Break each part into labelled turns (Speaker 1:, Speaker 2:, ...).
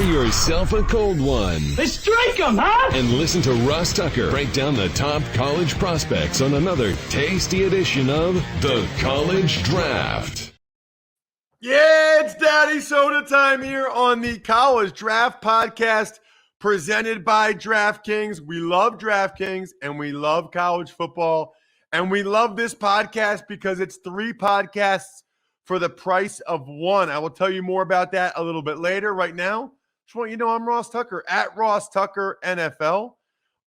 Speaker 1: yourself a cold one.
Speaker 2: Let's strike 'em, huh?
Speaker 1: And listen to Ross Tucker break down the top college prospects on another tasty edition of The College Draft.
Speaker 3: Yeah, it's Daddy Soda time here on the College Draft Podcast presented by DraftKings. We love DraftKings and we love college football. And we love this podcast because it's 3 podcasts for the price of 1. I will tell you more about that a little bit later. Right now, just want you to know I'm Ross Tucker, at Ross Tucker NFL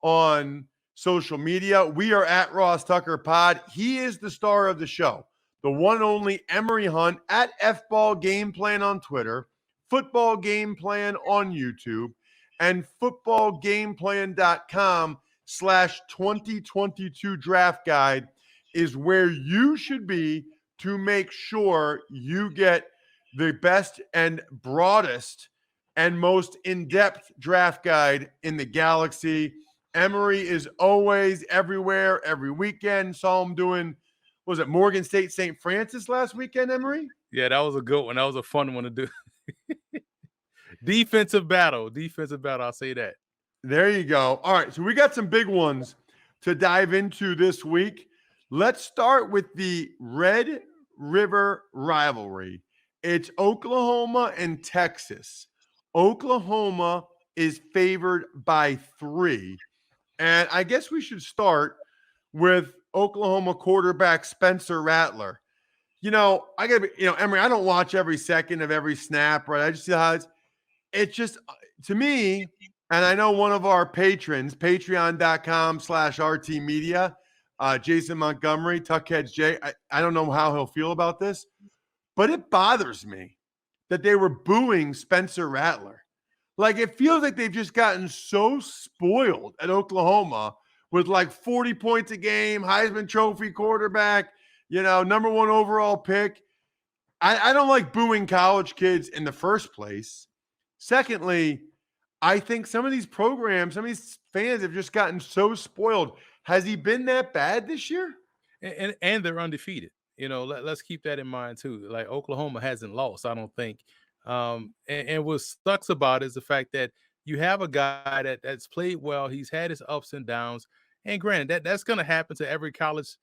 Speaker 3: on social media. We are at Ross Tucker Pod. He is the star of the show, the one and only Emory Hunt, at FBall Game Plan on Twitter, Football Game Plan on YouTube, and footballgameplan.com/2022 draft guide is where you should be to make sure you get the best and broadest and most in-depth draft guide in the galaxy. Emory is always everywhere, every weekend. Saw him doing, was it Morgan State St. Francis last weekend, Emory?
Speaker 4: Yeah, that was a good one. That was a fun one to do. Defensive battle. I'll say that.
Speaker 3: There you go. All right, so we got some big ones to dive into this week. Let's start with the Red River rivalry. It's Oklahoma and Texas. Oklahoma is favored by 3. And I guess we should start with Oklahoma quarterback Spencer Rattler. You know, Emory, I don't watch every second of every snap, right? I just see how it's just, to me, and I know one of our patrons, patreon.com/RT Media, Jason Montgomery, Tuckheads J, I don't know how he'll feel about this, but it bothers me that they were booing Spencer Rattler. Like, it feels like they've just gotten so spoiled at Oklahoma with like 40 points a game, Heisman Trophy quarterback, number 1 overall pick. I don't like booing college kids in the first place. Secondly, I think some of these programs, some of these fans have just gotten so spoiled. Has he been that bad this year?
Speaker 4: And they're undefeated. Let's keep that in mind too. Like, Oklahoma hasn't lost, I don't think. And what sucks about it is the fact that you have a guy that's played well. He's had his ups and downs. And granted, that's going to happen to every college,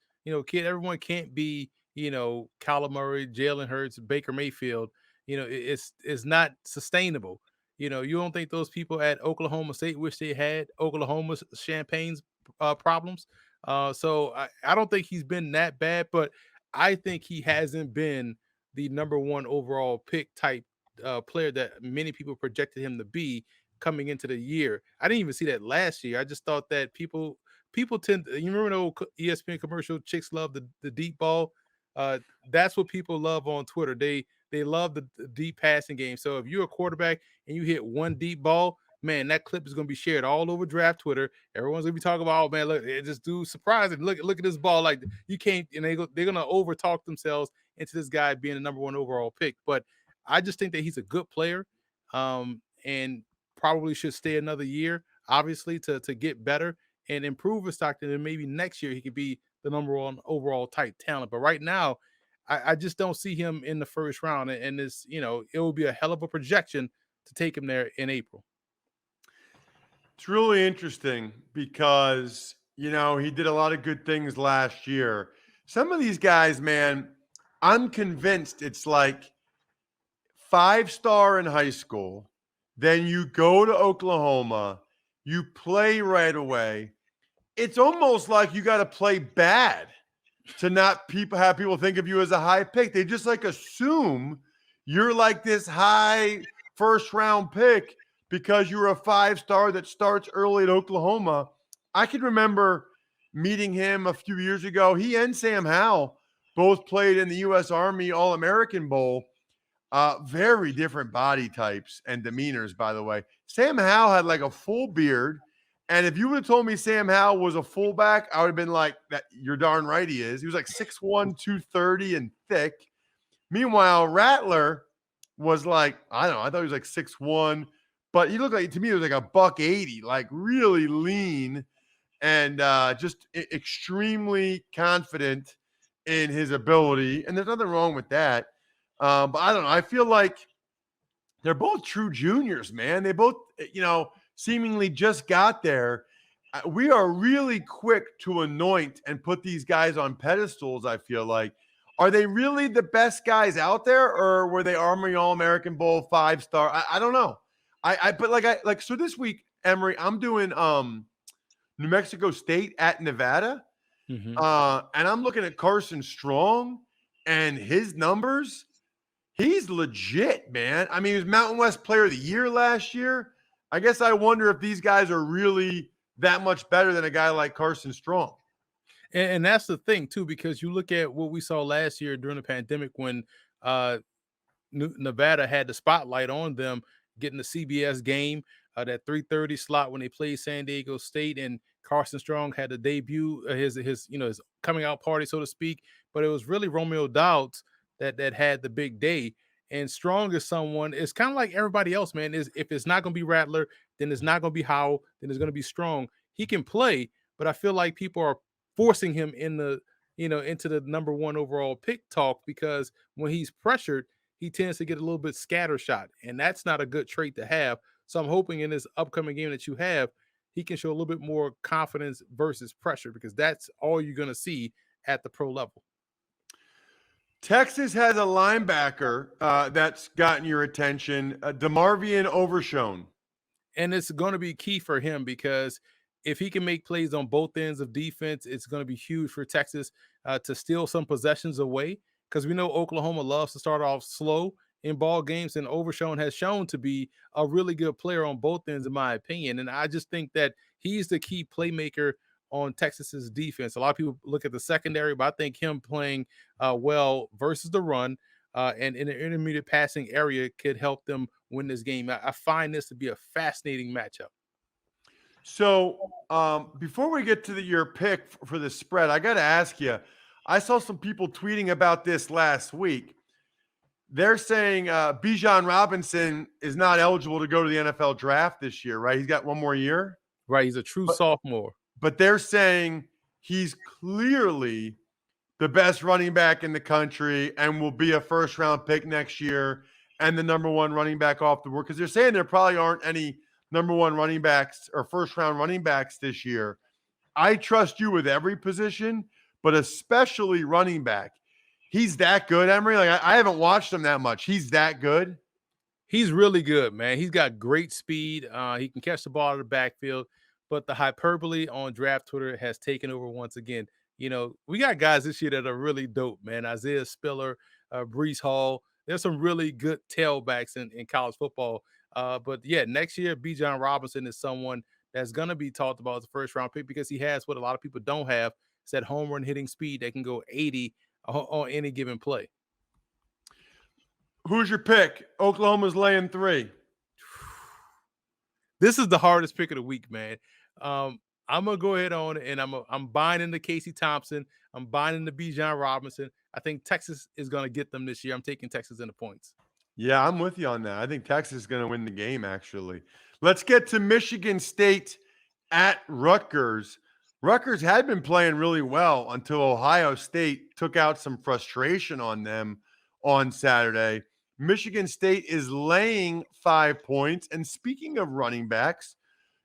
Speaker 4: kid. Everyone can't be, Kyler Murray, Jalen Hurts, Baker Mayfield. It's not sustainable. You don't think those people at Oklahoma State wish they had Oklahoma's Champagne's problems? So I don't think he's been that bad, but I think he hasn't been the number 1 overall pick type player that many people projected him to be coming into the year. I didn't even see that last year. I just thought that people tend to, you remember the old ESPN commercial, chicks love the deep ball? That's what people love on Twitter. They love the deep passing game. So if you're a quarterback and you hit one deep ball, man, that clip is going to be shared all over draft Twitter. Everyone's going to be talking about, oh man, look, this dude surprising. Look at this ball. Like, you can't, and they're going to over talk themselves into this guy being the number 1 overall pick. But I just think that he's a good player, and probably should stay another year, obviously, to get better and improve his stock. And then maybe next year he could be the number 1 overall type talent. But right now, I just don't see him in the first round. And this, it will be a hell of a projection to take him there in April.
Speaker 3: It's really interesting because, he did a lot of good things last year. Some of these guys, man, I'm convinced it's like 5-star in high school. Then you go to Oklahoma, you play right away. It's almost like you got to play bad to not have people think of you as a high pick. They just like assume you're like this high first round pick because you're a 5-star that starts early at Oklahoma. I can remember meeting him a few years ago. He and Sam Howell both played in the U.S. Army All-American Bowl. Very different body types and demeanors, by the way. Sam Howell had like a full beard. And if you would have told me Sam Howell was a fullback, I would have been like, "That you're darn right he is." He was like 6'1", 230 and thick. Meanwhile, Rattler was like, I don't know, I thought he was like 6'1", but he looked like, to me, it was like a $180, like really lean and just extremely confident in his ability. And there's nothing wrong with that. But I don't know. I feel like they're both true juniors, man. They both, seemingly just got there. We are really quick to anoint and put these guys on pedestals, I feel like. Are they really the best guys out there, or were they Army All-American Bowl 5-star? I don't know. So this week, Emory, I'm doing New Mexico State at Nevada.
Speaker 4: Mm-hmm.
Speaker 3: And I'm looking at Carson Strong and his numbers. He's legit, man. I mean, he was Mountain West Player of the Year last year. I guess I wonder if these guys are really that much better than a guy like Carson Strong.
Speaker 4: And that's the thing, too, because you look at what we saw last year during the pandemic when Nevada had the spotlight on them, getting the CBS game, that 3:30 slot when they played San Diego State, and Carson Strong had the debut, his coming out party, so to speak. But it was really Romeo Doubs that had the big day. And Strong is someone. It's kind of like everybody else, man. Is if it's not going to be Rattler, then it's not going to be Howell, then it's going to be Strong. He can play, but I feel like people are forcing him into the number one overall pick talk, because when he's pressured, he tends to get a little bit scattershot, and that's not a good trait to have. So I'm hoping in this upcoming game that you have, he can show a little bit more confidence versus pressure, because that's all you're going to see at the pro level.
Speaker 3: Texas has a linebacker that's gotten your attention, DeMarvion Overshone.
Speaker 4: And it's going to be key for him, because if he can make plays on both ends of defense, it's going to be huge for Texas to steal some possessions away, because we know Oklahoma loves to start off slow in ball games, and Overshone has shown to be a really good player on both ends, in my opinion. And I just think that he's the key playmaker on Texas's defense. A lot of people look at the secondary, but I think him playing well versus the run and in the intermediate passing area could help them win this game. I find this to be a fascinating matchup.
Speaker 3: So before we get to your pick for the spread, I got to ask you, I saw some people tweeting about this last week. They're saying Bijan Robinson is not eligible to go to the NFL draft this year, right? He's got one more year.
Speaker 4: Right, he's a true sophomore.
Speaker 3: But they're saying he's clearly the best running back in the country and will be a first-round pick next year and the number one running back off the board, because they're saying there probably aren't any number one running backs or first-round running backs this year. I trust you with every position, but especially running back. He's that good, Emory. Like I haven't watched him that much. He's that good.
Speaker 4: He's really good, man. He's got great speed. He can catch the ball out of the backfield, but the hyperbole on draft Twitter has taken over once again. We got guys this year that are really dope, man. Isaiah Spiller, Breece Hall. There's some really good tailbacks in college football. But yeah, next year, Bijan Robinson is someone that's going to be talked about as a first-round pick, because he has what a lot of people don't have. It's that home run hitting speed that can go 80 on any given play.
Speaker 3: Who's your pick? Oklahoma's laying 3.
Speaker 4: This is the hardest pick of the week, man. I'm gonna go ahead on and I'm buying into Casey Thompson. I'm buying into Bijan Robinson. I think Texas is gonna get them this year. I'm taking Texas in the points.
Speaker 3: Yeah, I'm with you on that. I think Texas is going to win the game, actually. Let's get to Michigan State at Rutgers. Rutgers had been playing really well until Ohio State took out some frustration on them on Saturday. Michigan State is laying 5 points. And speaking of running backs,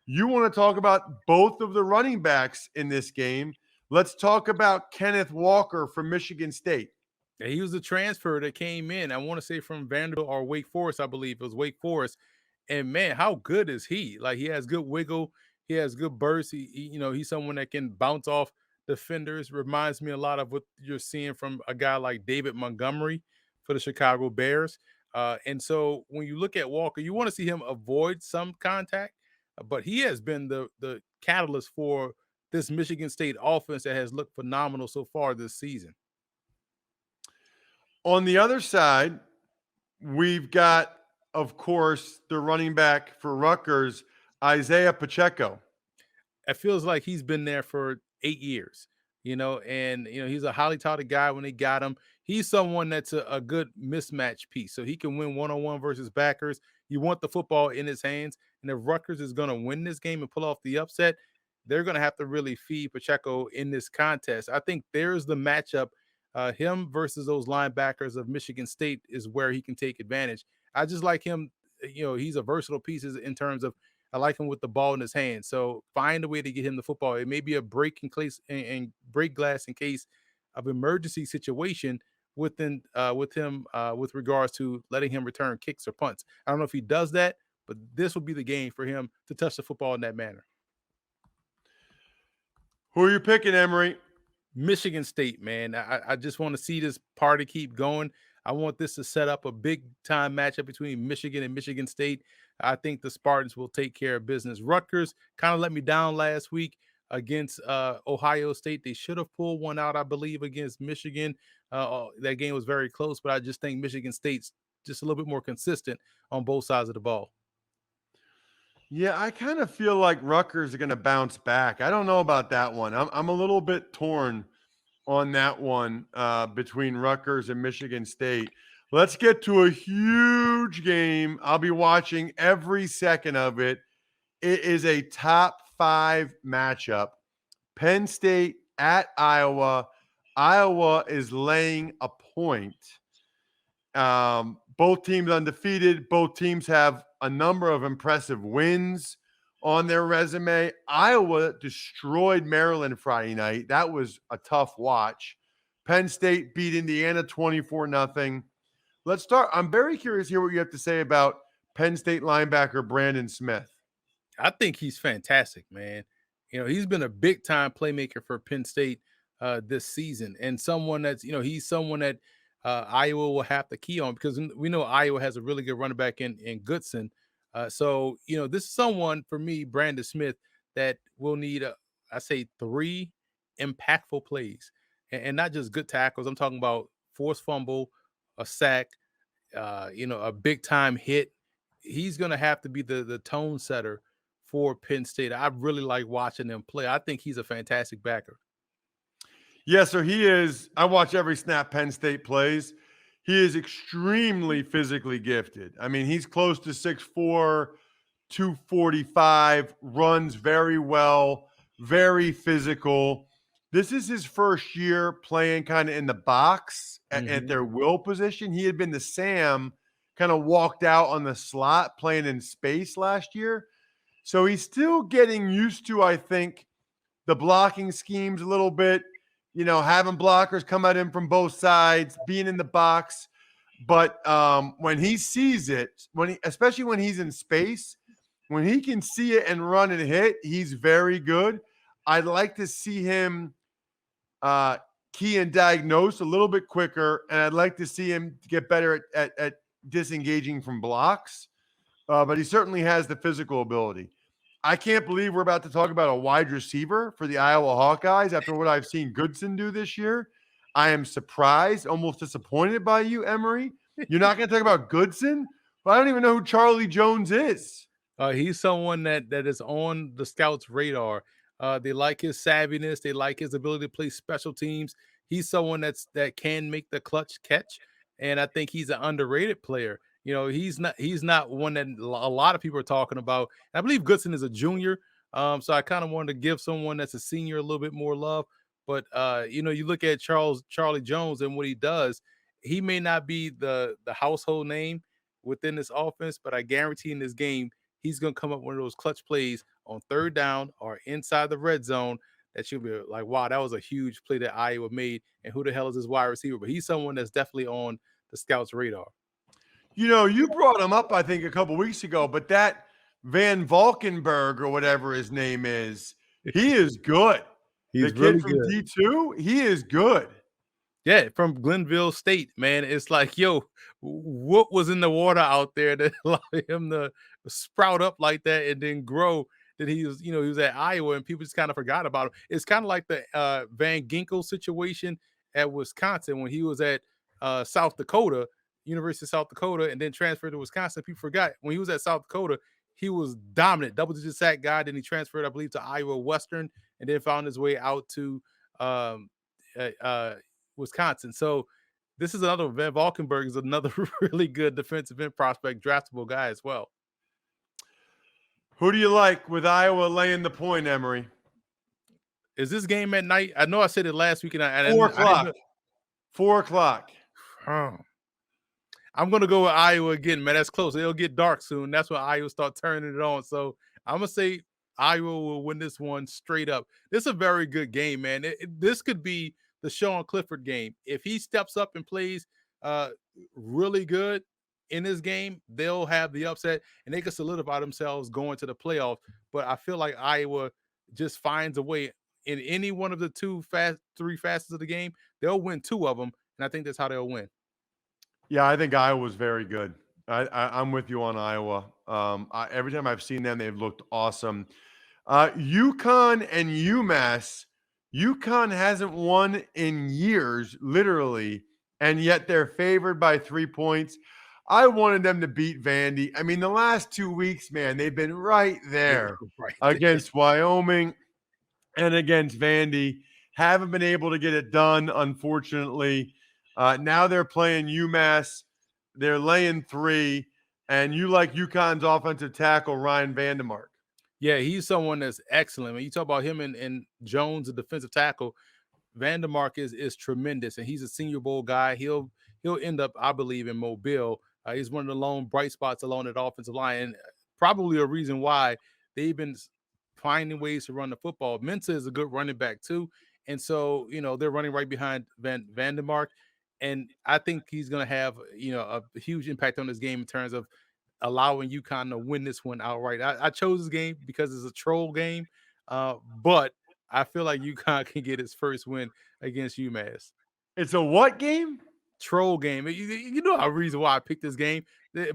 Speaker 3: you want to talk about both of the running backs in this game. Let's talk about Kenneth Walker from Michigan State.
Speaker 4: Yeah, he was a transfer that came in. I want to say from Vanderbilt or Wake Forest, I believe it was Wake Forest. And man, how good is he? Like, he has good wiggle, he has good burst. He's someone that can bounce off defenders. Reminds me a lot of what you're seeing from a guy like David Montgomery for the Chicago Bears. And so when you look at Walker, you want to see him avoid some contact, but he has been the catalyst for this Michigan State offense that has looked phenomenal so far this season.
Speaker 3: On the other side, we've got, of course, the running back for Rutgers, Isaiah Pacheco.
Speaker 4: It feels like he's been there for 8 years, and he's a highly touted guy when they got him. He's someone that's a good mismatch piece, so he can win one-on-one versus backers. You want the football in his hands, and if Rutgers is going to win this game and pull off the upset, they're going to have to really feed Pacheco in this contest. I think there's the matchup. Him versus those linebackers of Michigan State is where he can take advantage. I just like him he's a versatile piece in terms of I like him with the ball in his hand. So find a way to get him the football. It may be a break in case and break glass in case of emergency situation with him with regards to letting him return kicks or punts. I don't know if he does that, but this will be the game for him to touch the football in that manner.
Speaker 3: Who are you picking, Emory?
Speaker 4: Michigan State, man. I just want to see this party keep going. I want this to set up a big time matchup between Michigan and Michigan State. I think the Spartans will take care of business. Rutgers kind of let me down last week against Ohio State. They should have pulled one out, I believe, against Michigan. That game was very close, but I just think Michigan State's just a little bit more consistent on both sides of the ball.
Speaker 3: Yeah, I kind of feel like Rutgers are going to bounce back. I don't know about that one. I'm a little bit torn on that one between Rutgers and Michigan State. Let's get to a huge game. I'll be watching every second of it. It is a top 5 matchup. Penn State at Iowa. Iowa is laying a point. Both teams undefeated. Both teams have a number of impressive wins on their resume. Iowa destroyed Maryland Friday night. That was a tough watch. Penn State beat Indiana 24-0. Let's start. I'm very curious to hear what you have to say about Penn State linebacker Brandon Smith.
Speaker 4: I think he's fantastic, man. He's been a big time playmaker for Penn State this season, and someone that's he's someone that Iowa will have to key on because we know Iowa has a really good running back in Goodson. So this is someone for me, Brandon Smith, that will need I say 3 impactful plays, and not just good tackles. I'm talking about forced fumble, a sack, a big time hit. He's going to have to be the tone setter for Penn State. I really like watching them play. I think he's a fantastic backer.
Speaker 3: Yeah, so he is. I watch every snap Penn State plays. He is extremely physically gifted. I mean, he's close to 6'4", 245, runs very well, very physical. This is his first year playing kind of in the box at their will position. He had been the Sam, kind of walked out on the slot playing in space last year. So he's still getting used to, I think, the blocking schemes a little bit, having blockers come at him from both sides, being in the box. But when he sees it, especially when he's in space, when he can see it and run and hit, he's very good. I'd like to see him key and diagnose a little bit quicker, and I'd like to see him get better at disengaging from blocks. But he certainly has the physical ability. I can't believe we're about to talk about a wide receiver for the Iowa Hawkeyes after what I've seen Goodson do this year. I am surprised, almost disappointed by you, Emory. You're not going to talk about Goodson? But I don't even know who Charlie Jones is.
Speaker 4: He's someone that is on the scouts' radar. They like his savviness. They like his ability to play special teams. He's someone that can make the clutch catch, and I think he's an underrated player. He's not one that a lot of people are talking about. I believe Goodson is a junior, so I kind of wanted to give someone that's a senior a little bit more love. But you look at Charlie Jones and what he does. He may not be the household name within this offense, but I guarantee in this game he's going to come up with one of those clutch plays on third down or inside the red zone that you'll be like, wow, that was a huge play that Iowa made. And who the hell is this wide receiver? But he's someone that's definitely on the scouts' radar.
Speaker 3: You brought him up, I think, a couple weeks ago, but that Van Valkenburg or whatever his name is, he is good.
Speaker 4: He's
Speaker 3: the
Speaker 4: really
Speaker 3: kid from
Speaker 4: good.
Speaker 3: D2, he is good.
Speaker 4: Yeah, from Glenville State, man. It's like, what was in the water out there that allowed him to sprout up like that and then grow? That he was at Iowa and people just kind of forgot about him. It's kind of like the Van Ginkel situation at Wisconsin when he was at South Dakota, University of South Dakota, and then transferred to Wisconsin. People forgot when he was at South Dakota, he was dominant, double-digit sack guy. Then he transferred, I believe, to Iowa Western, and then found his way out to Wisconsin. So this is another Van Valkenburg is another really good defensive end prospect, draftable guy as well.
Speaker 3: Who do you like with Iowa laying the point, Emory?
Speaker 4: Is this game at night? I know I said it last week, and
Speaker 3: 4 o'clock. 4 o'clock.
Speaker 4: Oh. I'm gonna go with Iowa again, man. That's close. It'll get dark soon. That's when Iowa start turning it on. So I'm gonna say Iowa will win this one straight up. This is a very good game, man. This could be the Sean Clifford game. If he steps up and plays uh, really good in this game, they'll have the upset and they can solidify themselves going to the playoffs. But I feel like Iowa just finds a way in any one of the three facets of the game. They'll win two of them, and I think that's how they'll win.
Speaker 3: Yeah, I think Iowa's very good. I'm with you on Iowa. Every time I've seen them, they've looked awesome. UConn and UMass. UConn hasn't won in years, literally, and yet they're favored by 3 points. I wanted them to beat Vandy. I mean, the last 2 weeks, man, they've been right there
Speaker 4: Right.
Speaker 3: against Wyoming and against Vandy. Haven't been able to get it done, unfortunately. Now they're playing UMass. They're laying 3, and you like UConn's offensive tackle, Ryan Vandemark.
Speaker 4: Yeah, he's someone that's excellent. When you talk about him and Jones, the defensive tackle, Vandemark is tremendous, and he's a Senior Bowl guy. He'll end up, I believe, in Mobile. He's one of the lone bright spots along that offensive line, and probably a reason why they've been finding ways to run the football. Mensah is a good running back too, and so they're running right behind Vandemark, and I think he's going to have a huge impact on this game in terms of allowing UConn to win this one outright. I chose this game because it's a troll game, but I feel like UConn can get its first win against UMass.
Speaker 3: It's a what game?
Speaker 4: Troll game. You know a reason why I picked this game.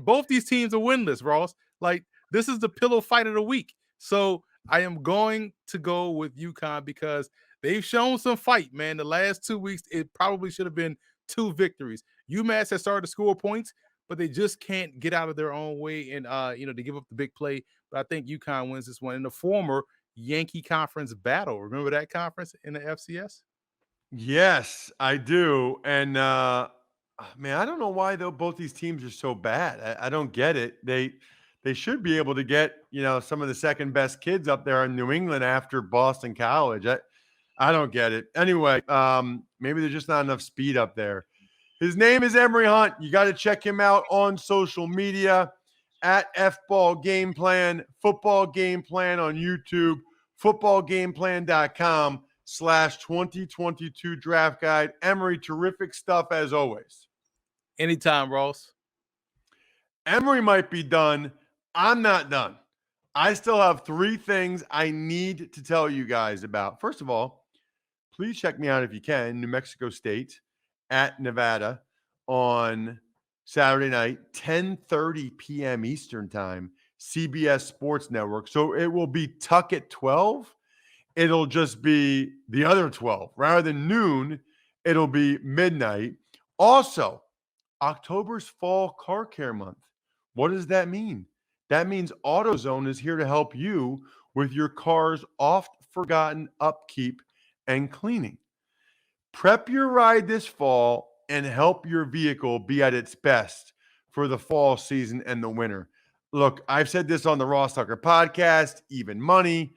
Speaker 4: Both these teams are winless, Ross. Like, this is the pillow fight of the week. So I am going to go with UConn because they've shown some fight, man. The last 2 weeks, it probably should have been 2 victories. UMass has started to score points, but they just can't get out of their own way and to give up the big play. But I think UConn wins this one in the former Yankee Conference battle. Remember that conference in the FCS?
Speaker 3: Yes, I do. And man, I don't know why though both these teams are so bad. I don't get it. They should be able to get some of the second best kids up there in New England after Boston College. I don't get it. Anyway, maybe there's just not enough speed up there. His name is Emory Hunt. You got to check him out on social media at FBall Game Plan, Football Game Plan on YouTube, footballgameplan.com/2022 draft guide. Emory, terrific stuff as always.
Speaker 4: Anytime, Ross.
Speaker 3: Emory might be done. I'm not done. I still have 3 things I need to tell you guys about. First of all, please check me out if you can. New Mexico State at Nevada on Saturday night, 10:30 p.m. Eastern time, CBS Sports Network. So it will be Tuck at 12. It'll just be the other 12. Rather than noon, it'll be midnight. Also, October's Fall Car Care Month. What does that mean? That means AutoZone is here to help you with your car's oft-forgotten upkeep and cleaning. Prep your ride this fall and help your vehicle be at its best for the fall season and the winter. Look, I've said this on the Ross Tucker podcast, Even Money,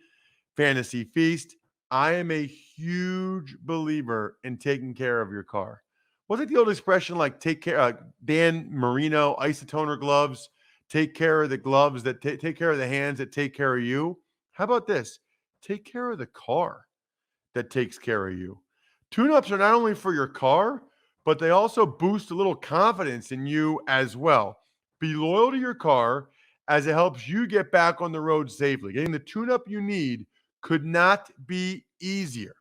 Speaker 3: Fantasy Feast. I am a huge believer in taking care of your car. What's the old expression like take care, Dan Marino, isotoner gloves, take care of the gloves that take care of the hands that take care of you? How about this? Take care of the car that takes care of you. Tune-ups are not only for your car, but they also boost a little confidence in you as well. Be loyal to your car as it helps you get back on the road safely. Getting the tune-up you need could not be easier.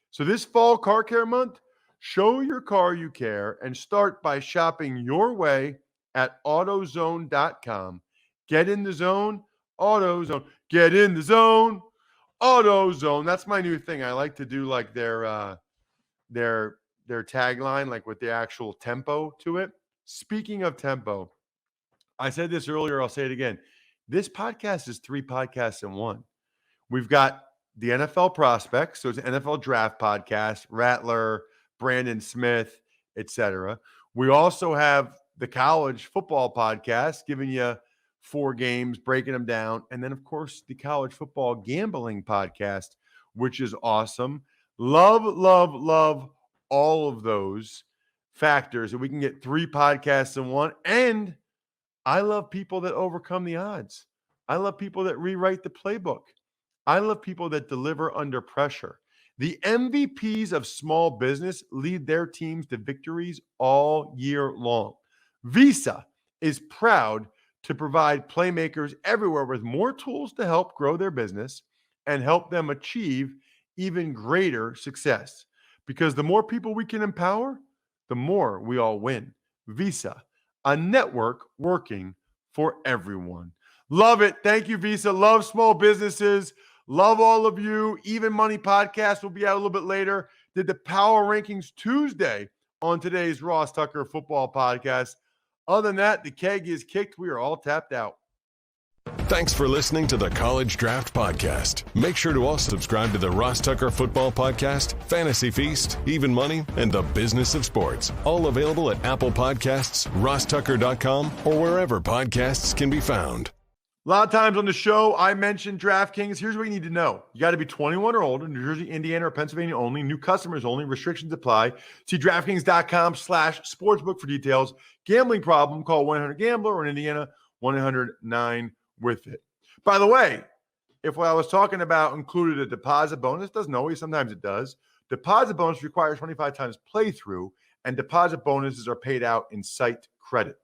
Speaker 3: So this fall car care month, show your car you care and start by shopping your way at AutoZone.com. Get in the zone, AutoZone. Get in the zone, AutoZone. That's my new thing. I like to do like their tagline, like with the actual tempo to it. Speaking of tempo, I said this earlier, I'll say it again. This podcast is 3 podcasts in one. We've got the NFL prospects, so it's an NFL draft podcast, Rattler, Brandon Smith, etc. We also have the college football podcast, giving you 4 games, breaking them down. And then, of course, the college football gambling podcast, which is awesome. Love, love, love all of those. factors that we can get 3 podcasts in one. And I love people that overcome the odds. I love people that rewrite the playbook. I love people that deliver under pressure. The MVPs of small business lead their teams to victories all year long. Visa is proud to provide playmakers everywhere with more tools to help grow their business and help them achieve even greater success. Because the more people we can empower, the more we all win. Visa, a network working for everyone. Love it. Thank you, Visa. Love small businesses. Love all of you. Even Money Podcast will be out a little bit later. Did the Power Rankings Tuesday on today's Ross Tucker Football Podcast. Other than that, the keg is kicked. We are all tapped out.
Speaker 1: Thanks for listening to the College Draft Podcast. Make sure to also subscribe to the Ross Tucker Football Podcast, Fantasy Feast, Even Money, and The Business of Sports. All available at Apple Podcasts, rosstucker.com, or wherever podcasts can be found.
Speaker 3: A lot of times on the show, I mentioned DraftKings. Here's what you need to know. You got to be 21 or older, New Jersey, Indiana, or Pennsylvania only. New customers only. Restrictions apply. See DraftKings.com/sportsbook for details. Gambling problem, call 1-800-GAMBLER, or in Indiana, 1-800-9-WITH-IT. By the way, if what I was talking about included a deposit bonus, doesn't always, sometimes it does. Deposit bonus requires 25 times playthrough, and deposit bonuses are paid out in site credit.